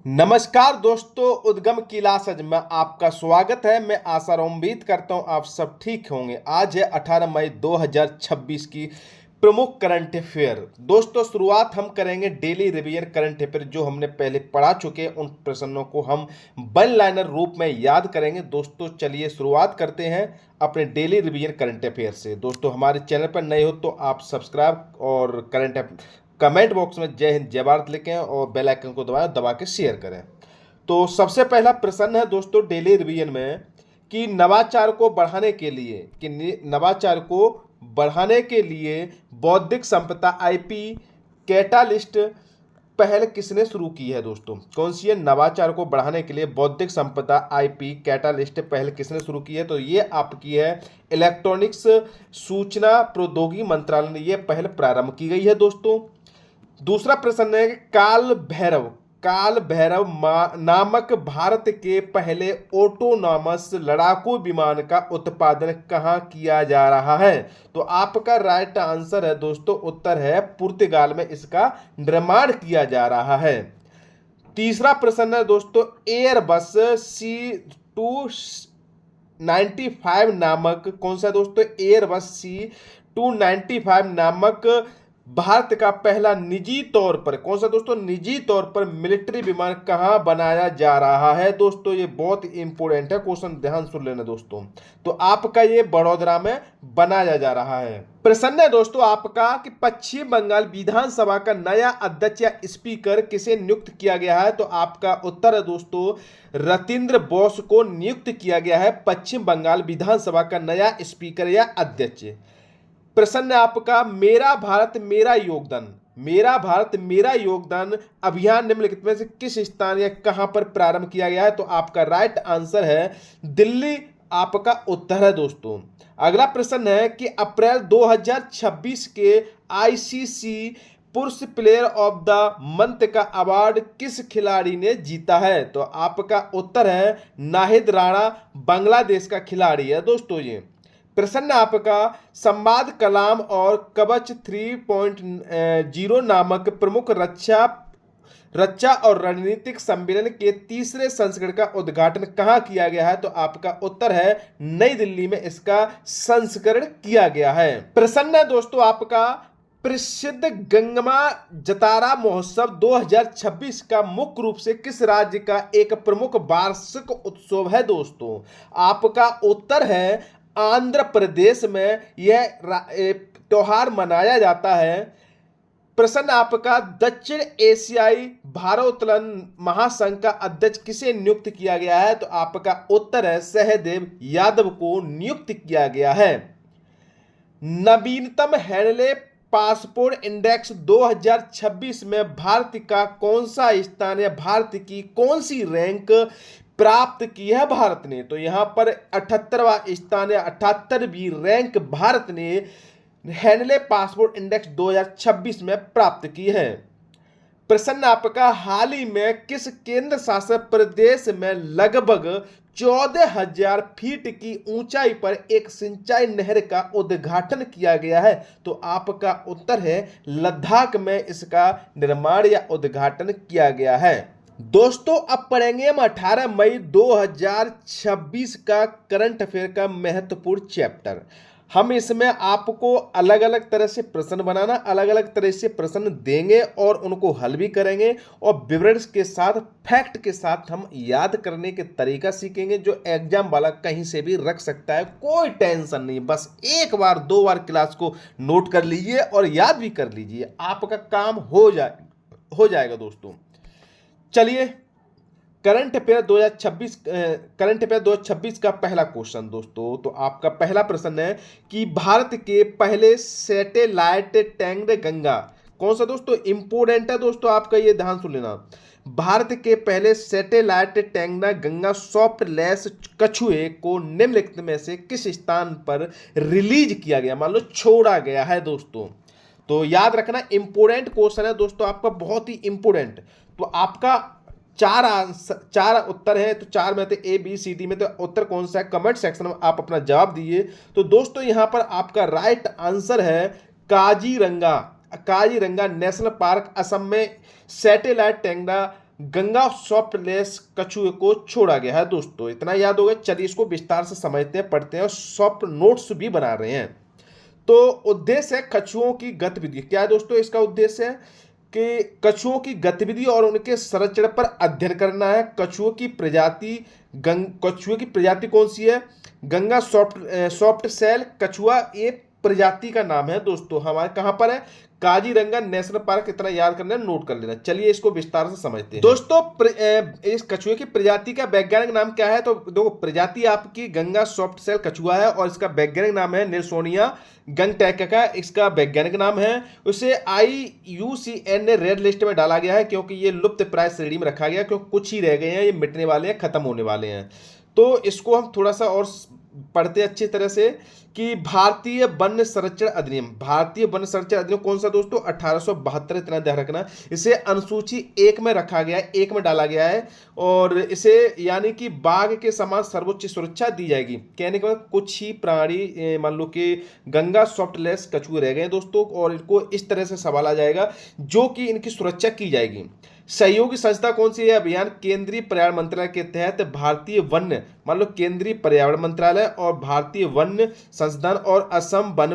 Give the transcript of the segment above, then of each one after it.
नमस्कार दोस्तों, उद्गम क्लासेज में आपका स्वागत है। मैं आशा और उम्मीद करता हूं आप सब ठीक होंगे। आज है 18 मई 2026 की प्रमुख करंट अफेयर। दोस्तों, शुरुआत हम करेंगे डेली रिवीजन करंट अफेयर जो हमने पहले पढ़ा चुके हैं। उन प्रश्नों को हम वन लाइनर रूप में याद करेंगे। दोस्तों चलिए शुरुआत करते हैं अपने डेली रिवीजन करंट अफेयर से। दोस्तों हमारे चैनल पर नए हो तो आप सब्सक्राइब और कमेंट बॉक्स में जय हिंद जय भारत लिखें और बेल आइकन को दबा के शेयर करें। तो सबसे पहला प्रश्न है दोस्तों डेली रिवीजन में कि नवाचार को बढ़ाने के लिए बौद्धिक संपदा आईपी कैटालिस्ट पहल किसने शुरू की है। दोस्तों कौन सी है? नवाचार को बढ़ाने के लिए बौद्धिक संपदा आईपी कैटालिस्ट पहल किसने शुरू की है? तो ये आपकी है इलेक्ट्रॉनिक्स सूचना प्रौद्योगिकी मंत्रालय ने ये पहल प्रारंभ की गई है। दोस्तों दूसरा प्रश्न है कि काल भैरव नामक भारत के पहले ऑटोनॉमस लड़ाकू विमान का उत्पादन कहाँ किया जा रहा है? तो आपका राइट आंसर है दोस्तों, उत्तर है पुर्तगाल में इसका निर्माण किया जा रहा है। तीसरा प्रश्न है दोस्तों एयरबस C295 नामक कौन सा दोस्तों? एयरबस C295 नामक भारत का पहला निजी तौर पर कौन सा दोस्तों? निजी तौर पर मिलिट्री विमान कहां बनाया जा रहा है? दोस्तों ये बहुत इंपोर्टेंट है क्वेश्चन, ध्यान सुन लेना दोस्तों। तो आपका ये बड़ौदा में बनाया जा रहा है। प्रश्न है दोस्तों आपका कि पश्चिम बंगाल विधानसभा का नया अध्यक्ष या स्पीकर किसे नियुक्त किया गया है? तो आपका उत्तर है दोस्तों रतिंद्र बोस को नियुक्त किया गया है पश्चिम बंगाल विधानसभा का नया स्पीकर या अध्यक्ष। प्रश्न है आपका मेरा भारत मेरा योगदान अभियान निम्नलिखित में से किस स्थान या कहां पर प्रारंभ किया गया है? तो आपका राइट आंसर है दिल्ली, आपका उत्तर है दोस्तों। अगला प्रश्न है कि अप्रैल 2026 के आईसीसी पुरुष प्लेयर ऑफ द मंथ का अवार्ड किस खिलाड़ी ने जीता है? तो आपका उत्तर है नाहिद राणा, बांग्लादेश का खिलाड़ी है दोस्तों ये। प्रश्न आपका संवाद कलाम और कवच 3.0 नामक प्रमुख रक्षा और रणनीतिक सम्मेलन के तीसरे संस्करण का उद्घाटन कहां किया गया है? तो आपका उत्तर है नई दिल्ली में इसका संस्करण किया गया है। प्रश्न है दोस्तों आपका प्रसिद्ध गंगमा जतारा महोत्सव 2026 का मुख्य रूप से किस राज्य का एक प्रमुख वार्षिक उत्सव है? दोस्तों आपका उत्तर है आंध्र प्रदेश में यह त्योहार मनाया जाता है। प्रश्न आपका दक्षिण एशियाई भारोत्तोलन महासंघ का अध्यक्ष किसे नियुक्त किया गया है? तो आपका उत्तर है सहदेव यादव को नियुक्त किया गया है। नवीनतम हैंडले पासपोर्ट इंडेक्स 2026 में भारत का कौन सा स्थान या भारत की कौन सी रैंक प्राप्त की है भारत ने? तो यहां पर 78वां स्थान या 78वीं रैंक भारत ने हैंडले पासपोर्ट इंडेक्स 2026 में प्राप्त की है। प्रश्न आपका हाल ही में किस केंद्र शासित प्रदेश में लगभग 14,000 फीट की ऊंचाई पर एक सिंचाई नहर का उद्घाटन किया गया है? तो आपका उत्तर है लद्दाख में इसका निर्माण या उद्घाटन किया गया है। दोस्तों अब पढ़ेंगे हम 18 मई 2026 का करंट अफेयर का महत्वपूर्ण चैप्टर। हम इसमें आपको अलग अलग तरह से प्रश्न बनाना, अलग अलग तरह से प्रश्न देंगे और उनको हल भी करेंगे और विवरण के साथ फैक्ट के साथ हम याद करने के तरीका सीखेंगे जो एग्जाम वाला कहीं से भी रख सकता है। कोई टेंशन नहीं, बस एक बार दो बार क्लास को नोट कर लीजिए और याद भी कर लीजिए, आपका काम हो जाएगा दोस्तों। चलिए करंट अफेयर 2026 का पहला क्वेश्चन दोस्तों। तो आपका पहला प्रश्न है कि भारत के पहले सैटेलाइट टैंक गंगा कौन सा? दोस्तों इंपोर्टेंट है दोस्तों, आपका ये ध्यान सुन लेना। भारत के पहले satellite tank Ganga soft lace कछुए को निम्नलिखित में से किस स्थान पर रिलीज किया गया, मान लो छोड़ा गया है दोस्तों? तो याद रखना इंपोर्टेंट क्वेश्चन है दोस्तों, आपका बहुत ही इंपोर्टेंट। तो आपका चार उत्तर है, तो चार में ए बी सी डी में तो उत्तर कौन सा है कमेंट सेक्शन में आप अपना जवाब दीजिए। तो दोस्तों यहां पर आपका राइट आंसर है काजीरंगा नेशनल पार्क असम में सैटेलाइट टैंगड़ा गंगा सॉफ्टलेस कछुए को छोड़ा गया है दोस्तों। इतना याद होगा। चलिए इसको विस्तार से समझते हैं, पढ़ते हैं और सॉफ्ट नोट्स भी बना रहे हैं। तो उद्देश्य है कछुओं की गतिविधि। क्या है दोस्तों इसका उद्देश्य है कि कछुओं की गतिविधि और उनके संरक्षण पर अध्ययन करना है। कछुए की प्रजाति कौन सी है? गंगा सॉफ्ट सेल कछुआ, ये प्रजाति का नाम है दोस्तों। हमारे कहां पर है? Kaziranga national park. इतना याद करना, नोट कर लेना। चलिए इसको विस्तार से समझते हैं दोस्तों। इस कछुए की प्रजाति का वैज्ञानिक नाम क्या है? तो देखो, प्रजाति आपकी गंगा सॉफ्ट सेल कछुआ है और इसका वैज्ञानिक नाम है निल्सोनिया गंगटैका। इसका वैज्ञानिक नाम है। उसे IUCN ने रेड लिस्ट में डाला गया है क्योंकि ये लुप्त प्राय श्रेणी में रखा गया, क्योंकि कुछ ही रह गए हैं, ये मिटने वाले हैं, खत्म होने वाले हैं। तो इसको हम थोड़ा सा और पढ़ते अच्छी तरह से कि भारतीय वन्य संरक्षण अधिनियम। भारतीय वन्य संरक्षण अधिनियम कौन सा दोस्तों? 1872। इतना ध्यान रखना। इसे अनुसूची 1 में रखा गया है, 1 में डाला गया है और इसे यानी कि बाघ के समान सर्वोच्च सुरक्षा दी जाएगी। कहने के बाद कुछ ही प्राणी मान लो कि गंगा सॉफ्टलेस कछुए रह गए हैं दोस्तों, और इनको इस तरह से संभाला जाएगा जो कि इनकी सुरक्षा की जाएगी। सहयोगी संस्था कौन सी है? अभियान केंद्रीय पर्यावरण मंत्रालय के तहत भारतीय वन्य, मान लो केंद्रीय पर्यावरण मंत्रालय और भारतीय वन्य संस्थान और असम वन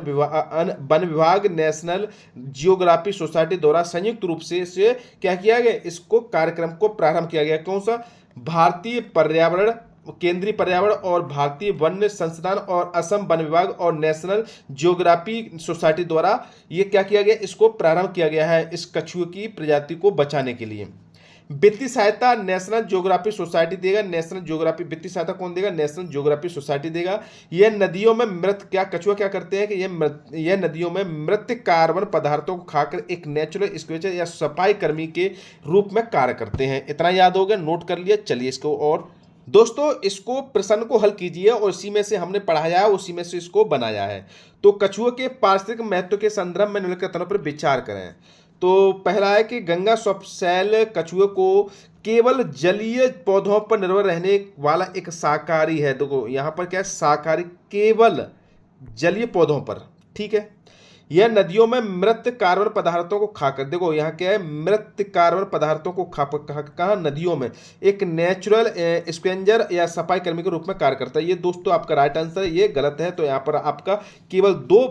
विभाग नेशनल जियोग्राफी सोसाइटी द्वारा संयुक्त रूप से इसे क्या किया गया? इसको कार्यक्रम को प्रारंभ किया गया। कौन सा? भारतीय पर्यावरण, केंद्रीय पर्यावरण और भारतीय वन्य संस्थान और असम वन विभाग और नेशनल जियोग्राफी सोसाइटी द्वारा ये क्या किया गया? इसको प्रारंभ किया गया है इस कछुए की प्रजाति को बचाने के लिए। वित्तीय सहायता नेशनल ज्योग्राफी सोसाइटी देगा। नेशनल ज्योग्राफी वित्तीय सहायता कौन देगा? नेशनल ज्योग्राफी सोसाइटी देगा। यह नदियों में मृत, क्या कछुआ क्या करते हैं कि यह नदियों में मृत कार्बन पदार्थों को खाकर एक नेचुरल स्क्वेचर या सफाई कर्मी के रूप में कार्य करते हैं। इतना याद हो गया, नोट कर लिया। चलिए इसको और दोस्तों इसको प्रश्न को हल कीजिए और इसी में से हमने पढ़ाया है, उसी में से इसको बनाया है। तो कछुए के पारिस्थितिक महत्व के संदर्भ में निम्नलिखित कथनों पर विचार करें। तो पहला है कि गंगा सॉफ्ट सेल कछुए को केवल जलीय पौधों पर निर्भर रहने वाला एक शाकाहारी है। देखो यहाँ पर क्या है? शाकाहारी, केवल जलीय पौधों पर। ठीक है। यह नदियों में मृत कार्बन पदार्थों को खाकर, देखो यहाँ क्या है? मृत कार्बन पदार्थों को कहाँ? नदियों में एक नेचुरल स्क्वेंजर या सफाई कर्मी के रूप में कार्य करता है। ये दोस्तों आपका राइट आंसर है, ये गलत है। तो यहाँ पर आपका केवल 2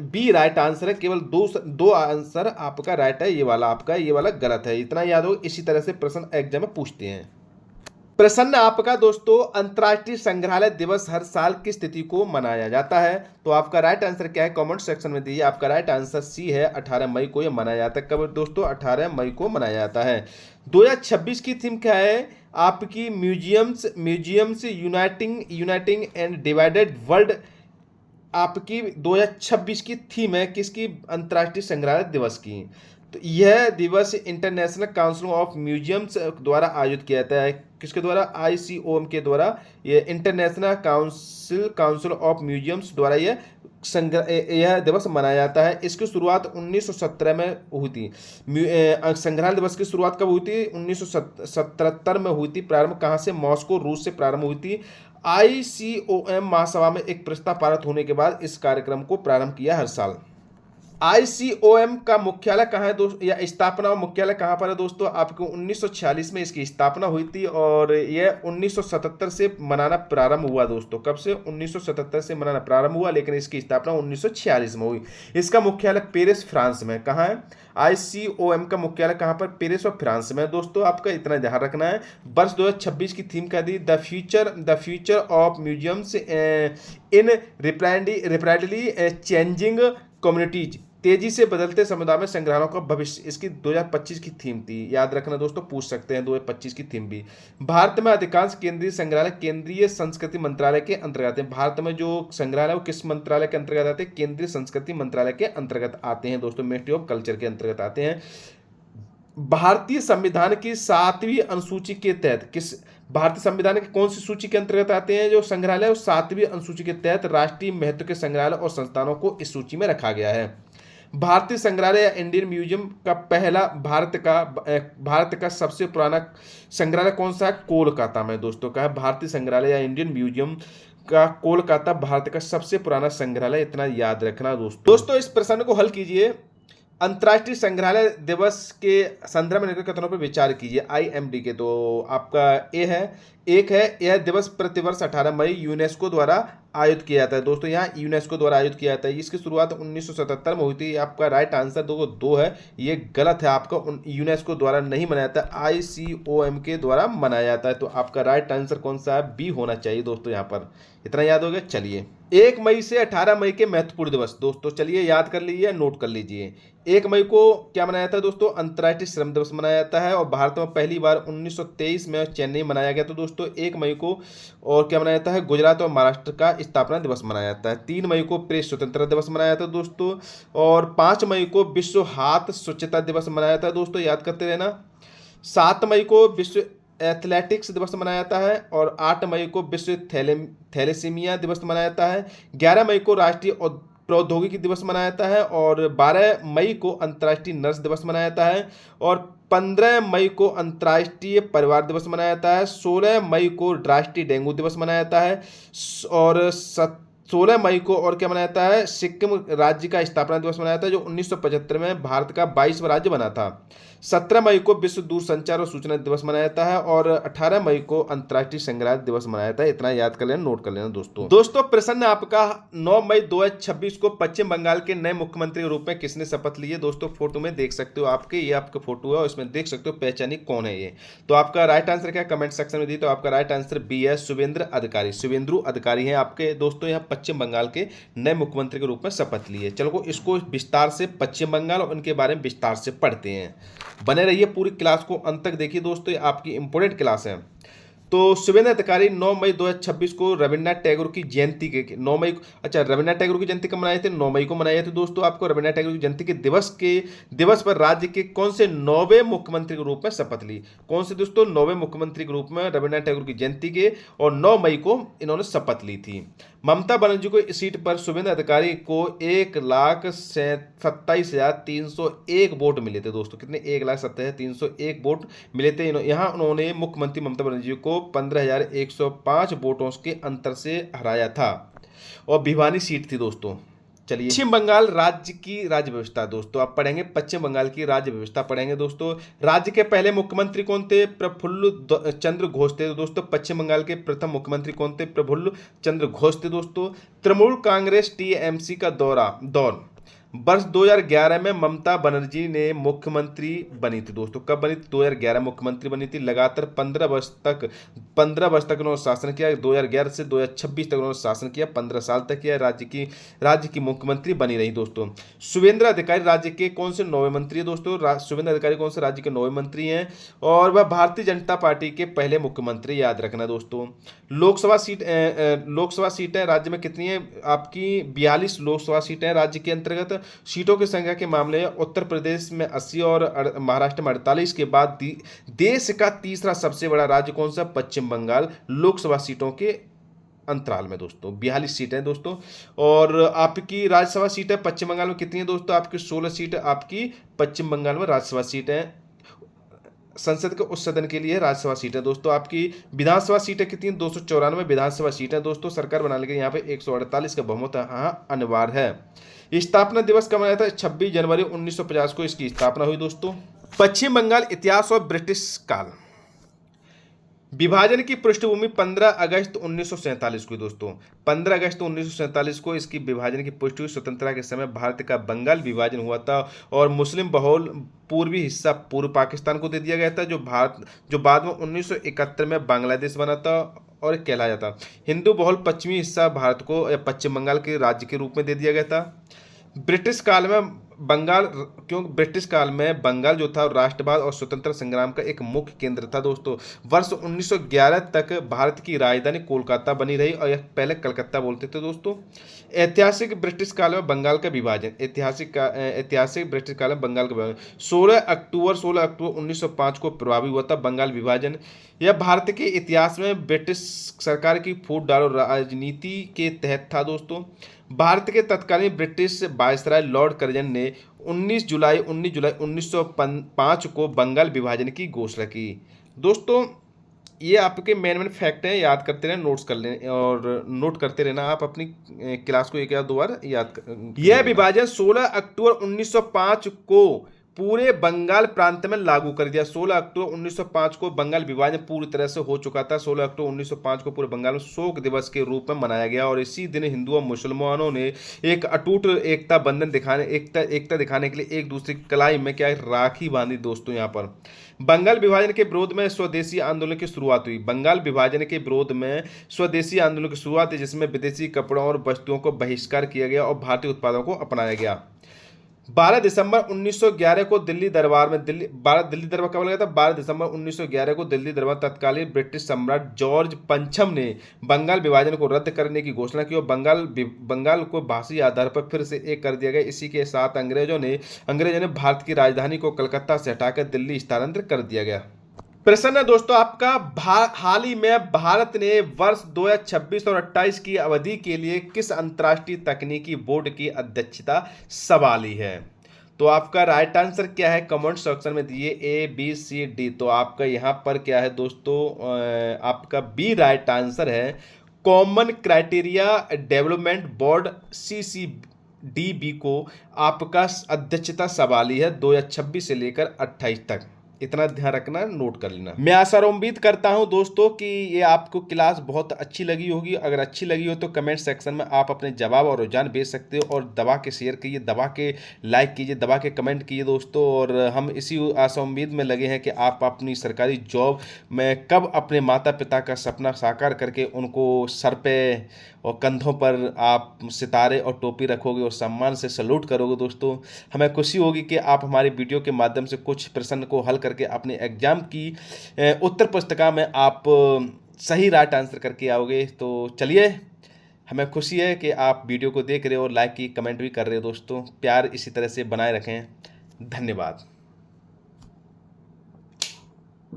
बी राइट आंसर है। केवल दो आंसर आपका राइट है, ये वाला आपका, ये वाला गलत है। इतना याद हो। इसी तरह से प्रश्न एग्जाम में पूछते हैं। प्रश्न आपका दोस्तों, अंतर्राष्ट्रीय संग्रहालय दिवस हर साल किस तिथि को मनाया जाता है? तो आपका राइट आंसर क्या है? कमेंट सेक्शन में दीजिए। आपका राइट आंसर सी है, 18 मई को यह मनाया जाता है। कब दोस्तों? 18 मई को मनाया जाता है। 2026 की थीम क्या है आपकी? Museums uniting and divided world. आपकी 2026 की थीम है किसकी? अंतर्राष्ट्रीय संग्रहालय दिवस की। तो यह दिवस इंटरनेशनल काउंसिल ऑफ म्यूजियम्स द्वारा आयोजित किया जाता है। किसके द्वारा? ICOM के द्वारा। यह इंटरनेशनल काउंसिल ऑफ म्यूजियम्स द्वारा यह दिवस मनाया जाता है। इसकी शुरुआत 1917 में हुई थी। संग्रहालय दिवस की शुरुआत कब हुई थी? 1977 में हुई थी। प्रारंभ कहाँ से? मॉस्को, रूस से प्रारंभ हुई थी। ICOM महासभा में एक प्रस्ताव पारित होने के बाद इस कार्यक्रम को प्रारंभ किया हर साल। ICOM का मुख्यालय कहाँ है दोस्तों, या स्थापना और मुख्यालय कहाँ पर है दोस्तों? आपको 1946 में इसकी स्थापना हुई थी और यह 1977 से मनाना प्रारंभ हुआ दोस्तों। कब से? 1977 से मनाना प्रारंभ हुआ, लेकिन इसकी स्थापना 1946 में हुई। इसका मुख्यालय पेरिस, फ्रांस में। कहाँ है? ICOM का मुख्यालय कहाँ पर? पेरिस और फ्रांस में दोस्तों। आपका इतना ध्यान रखना है। वर्ष 2026 की थीम क्या दी? The future of museums in rapidly changing communities. तेजी से बदलते समुदाय में संग्रहालयों का भविष्य, इसकी 2025 की थीम थी। याद रखना दोस्तों, पूछ सकते हैं 2025 की थीम भी। भारत में अधिकांश केंद्रीय संग्रहालय केंद्रीय संस्कृति मंत्रालय के अंतर्गत आते हैं। भारत में जो संग्रहालय है वो किस मंत्रालय के अंतर्गत आते हैं? केंद्रीय संस्कृति मंत्रालय के अंतर्गत आते हैं दोस्तों। मिनिस्ट्री ऑफ कल्चर के अंतर्गत आते हैं। भारतीय संविधान की 7वीं अनुसूची के तहत भारतीय संविधान की कौन सी सूची के अंतर्गत आते हैं जो संग्रहालय? और 7वीं अनुसूची के तहत राष्ट्रीय महत्व के संग्रहालय और संस्थानों को इस सूची में रखा गया है। भारतीय संग्रहालय या इंडियन म्यूजियम का पहला भारत का सबसे पुराना संग्रहालय कौन सा है? कोलकाता में दोस्तों का है। भारतीय संग्रहालय या इंडियन म्यूजियम का कोलकाता भारत का सबसे पुराना संग्रहालय। इतना याद रखना दोस्तों। इस प्रश्न को हल कीजिए। अंतर्राष्ट्रीय संग्रहालय दिवस के संदर्भ में निम्नलिखित कथनों पर विचार कीजिए। आईएमडी के, तो आपका ए है, एक है, यह दिवस प्रतिवर्ष 18 मई यूनेस्को द्वारा आयोजित किया जाता है। दोस्तों यहाँ यूनेस्को द्वारा आयोजित किया जाता है। इसकी शुरुआत 1977 में हुई थी। आपका राइट आंसर दो है, ये गलत है। आपका यूनेस्को द्वारा नहीं मनाया जाता, ICOM के द्वारा मनाया जाता है। तो आपका राइट आंसर कौन सा है? बी होना चाहिए दोस्तों। यहाँ पर इतना याद हो गया। चलिए, 1 मई से 18 मई के महत्वपूर्ण दिवस दोस्तों, चलिए याद कर लीजिए, नोट कर लीजिए। 1 मई को क्या मनाया जाता है दोस्तों? अंतर्राष्ट्रीय श्रम दिवस मनाया जाता है। और भारत में पहली बार 1923 में चेन्नई मनाया गया था दोस्तों 1 मई को। और क्या मनाया जाता है? गुजरात और महाराष्ट्र का स्थापना दिवस मनाया जाता है। 3 मई को प्रेस स्वतंत्रता दिवस मनाया जाता है दोस्तों। और 5 मई को विश्व हाथ स्वच्छता दिवस मनाया जाता है दोस्तों, याद करते रहना। 7 मई को विश्व एथलेटिक्स दिवस मनाया जाता है। और 8 मई को विश्व थैलेसीमिया दिवस मनाया जाता है। 11 मई को राष्ट्रीय प्रौद्योगिकी दिवस मनाया जाता है। और 12 मई को अंतर्राष्ट्रीय नर्स दिवस मनाया जाता है। और 15 मई को अंतर्राष्ट्रीय परिवार दिवस मनाया जाता है। 16 मई को राष्ट्रीय डेंगू दिवस मनाया जाता है। और 16 मई को और क्या मनाया जाता है? सिक्किम राज्य का स्थापना दिवस मनाया जाता है, जो 1975 में भारत का 22वां राज्य बना था। 17 मई को विश्व दूरसंचार और सूचना दिवस मनाया जाता है। और 18 मई को अंतर्राष्ट्रीय संग्रहालय दिवस मनाया जाता है। इतना याद कर लेना, नोट कर लेना दोस्तों प्रश्न आपका 9 मई 2026 को पश्चिम बंगाल के नए मुख्यमंत्री के रूप में किसने शपथ ली है? दोस्तों फोटो में देख सकते हो, आपके ये आपका फोटो है और इसमें देख सकते हो पहचानी कौन है ये। तो आपका राइट आंसर क्या कमेंट सेक्शन में दी, तो आपका राइट आंसर बी है, शुभेंद्र अधिकारी। शुभेंदु अधिकारी हैं आपके दोस्तों यहाँ पश्चिम बंगाल के नए मुख्यमंत्री के रूप में शपथ लिए। चलो इसको विस्तार से पश्चिम बंगाल और उनके बारे में विस्तार से पढ़ते हैं। बने रहिए, पूरी क्लास को अंत तक देखिए दोस्तों, ये आपकी इंपॉर्टेंट क्लास है। तो शुभेंद्र अधिकारी 9 मई 2026 को रविन्द्रनाथ टैगोर की जयंती के 9 मई अच्छा रविन्द्रनाथ टैगोर की जयंती कब मनाए थे? 9 मई को मनाए थे दोस्तों। आपको रविन्द्रनाथ टैगोर की जयंती के दिवस पर राज्य के कौन से 9वें मुख्यमंत्री के रूप में शपथ ली? कौन से दोस्तों? 9वें मुख्यमंत्री के रूप में रविन्द्रनाथ टैगोर की जयंती के और 9 मई को इन्होंने शपथ ली थी। ममता बनर्जी को इस सीट पर शुभेंद्र अधिकारी को 1,27,301 वोट मिले थे दोस्तों। कितने? 1,27,301 वोट मिले थे। यहाँ उन्होंने मुख्यमंत्री ममता बनर्जी को 15,105 वोटों के अंतर से हराया था और भिवानी सीट थी दोस्तों। चलिए, पश्चिम बंगाल राज्य की राज्य व्यवस्था दोस्तों आप पढ़ेंगे, पश्चिम बंगाल की राज्य व्यवस्था पढ़ेंगे दोस्तों। राज्य के पहले मुख्यमंत्री कौन थे? प्रफुल्ल चंद्र घोष थे दोस्तों। पश्चिम बंगाल के प्रथम मुख्यमंत्री कौन थे? प्रफुल्ल चंद्र घोष थे दोस्तों। तृणमूल कांग्रेस TMC का दौर वर्ष 2011 में ममता बनर्जी ने मुख्यमंत्री बनी थी दोस्तों। कब बनी थी? 2011 मुख्यमंत्री बनी थी। लगातार 15 वर्ष तक उन्होंने शासन किया। 2011 से 2026 तक उन्होंने शासन किया, 15 साल तक किया। राज्य की मुख्यमंत्री बनी रही दोस्तों। शुभेंद्र अधिकारी राज्य के कौन से 9वें मंत्री है दोस्तों? शुभेंद्र अधिकारी कौन से राज्य के 9वें मंत्री हैं? और वह भारतीय जनता पार्टी के पहले मुख्यमंत्री, याद रखना दोस्तों। लोकसभा सीटें राज्य में कितनी है? आपकी 42 लोकसभा सीटें राज्य के अंतर्गत। सीटों की संख्या के मामले में उत्तर प्रदेश में 80 और महाराष्ट्र में 48 के बाद देश का तीसरा सबसे बड़ा राज्य कौन सा? पश्चिम बंगाल, लोकसभा सीटों के अंतराल में दोस्तों। 42 सीटें दोस्तों। और आपकी राज्यसभा सीटें पश्चिम बंगाल में कितनी है दोस्तों? आपकी 16 सीटें आपकी पश्चिम बंगाल में राज्यसभा सीटें, संसद के उस सदन के लिए राज्यसभा सीटें दोस्तों। आपकी विधानसभा सीटें कितनी? 294 विधानसभा सीटें दोस्तों। सरकार बनाने के लिए यहाँ पे 148 का बहुमत अनिवार्य है। स्थापना दिवस कब मनाया था? 26 जनवरी 1950 को इसकी स्थापना हुई दोस्तों। पश्चिम बंगाल इतिहास और ब्रिटिश काल। विभाजन की पृष्ठभूमि 15 अगस्त 1947 को दोस्तों। 15 अगस्त 1947 को इसकी विभाजन की पुष्टि हुई। स्वतंत्रता के समय भारत का बंगाल विभाजन हुआ था और मुस्लिम बहुल पूर्वी हिस्सा पूर्व पाकिस्तान को दे दिया गया था, जो बाद में 1971 में बांग्लादेश बना था और कहलाया था। हिंदू बहुल पश्चिमी हिस्सा भारत को या पश्चिम बंगाल के राज्य के रूप में दे दिया गया था। ब्रिटिश काल में बंगाल जो था राष्ट्रवाद और स्वतंत्र संग्राम का एक मुख्य केंद्र था दोस्तों। वर्ष 1911 तक भारत की राजधानी कोलकाता बनी रही और यह पहले कलकत्ता बोलते थे दोस्तों। ऐतिहासिक ब्रिटिश काल में बंगाल का विभाजन। ऐतिहासिक ब्रिटिश काल में बंगाल का विभाजन 16 अक्टूबर 1905 को प्रभावी हुआ था बंगाल विभाजन। यह भारत के इतिहास में ब्रिटिश सरकार की फूट डालो राजनीति के तहत था दोस्तों। भारत के तत्कालीन ब्रिटिश वायसराय लॉर्ड कर्जन ने 19 जुलाई 1905 को बंगाल विभाजन की घोषणा की दोस्तों। ये आपके मेन फैक्ट हैं, याद करते रहना, नोट्स कर लें और नोट करते रहना आप अपनी क्लास को एक या दो बार याद कर यह विभाजन 16 अक्टूबर 1905 को पूरे बंगाल प्रांत में लागू कर दिया। 16 अक्टूबर 1905 को बंगाल विभाजन पूरी तरह से हो चुका था। 16 अक्टूबर 1905 को पूरे बंगाल में शोक दिवस के रूप में मनाया गया और इसी दिन हिंदुओं मुसलमानों ने एक अटूट एकता बंधन दिखाने एकता दिखाने के लिए एक दूसरे की कलाई में क्या राखी बांधी। दोस्तों यहाँ पर बंगाल विभाजन के विरोध में स्वदेशी आंदोलन की शुरुआत हुई। बंगाल विभाजन के विरोध में स्वदेशी आंदोलन की शुरुआत हुई, जिसमें विदेशी कपड़ों और वस्तुओं को बहिष्कार किया गया और भारतीय उत्पादों को अपनाया गया। 12 दिसंबर 1911 को दिल्ली दरबार में दिल्ली दरबार कब लगा था? 12 दिसंबर 1911 को दिल्ली दरबार तत्कालीन ब्रिटिश सम्राट जॉर्ज पंचम ने बंगाल विभाजन को रद्द करने की घोषणा की और बंगाल को भाषी आधार पर फिर से एक कर दिया गया। इसी के साथ अंग्रेजों ने भारत की राजधानी को कलकत्ता से हटाकर दिल्ली स्थानांतरित कर दिया गया। प्रश्न है दोस्तों आपका, हाल ही में भारत ने वर्ष 2026 और 28 की अवधि के लिए किस अंतर्राष्ट्रीय तकनीकी बोर्ड की अध्यक्षता संभाली है? तो आपका राइट आंसर क्या है कमेंट सेक्शन में दिए ABCD। तो आपका यहाँ पर क्या है दोस्तों, आपका बी राइट आंसर है, common criteria development board CCDB को आपका अध्यक्षता संभाली है 2026 से लेकर 28 तक। इतना ध्यान रखना, नोट कर लेना। मैं आशा और उम्मीद करता हूं दोस्तों कि ये आपको क्लास बहुत अच्छी लगी होगी। अगर अच्छी लगी हो तो कमेंट सेक्शन में आप अपने जवाब और रुझान भेज सकते हो और दबा के शेयर कीजिए, दबा के लाइक कीजिए, दबा के कमेंट कीजिए दोस्तों। और हम इसी आशा उम्मीद में लगे हैं कि आप अपनी सरकारी जॉब में कब अपने माता पिता का सपना साकार करके उनको सर पे और कंधों पर आप सितारे और टोपी रखोगे और सम्मान से सल्यूट करोगे। दोस्तों हमें खुशी होगी कि आप हमारी वीडियो के माध्यम से कुछ प्रश्न को हल करके अपने एग्जाम की उत्तर पुस्तिका में आप सही राइट आंसर करके आओगे। तो चलिए, हमें खुशी है कि आप वीडियो को देख रहे हो और लाइक की कमेंट भी कर रहे हो। दोस्तों प्यार इसी तरह से बनाए रखें। धन्यवाद।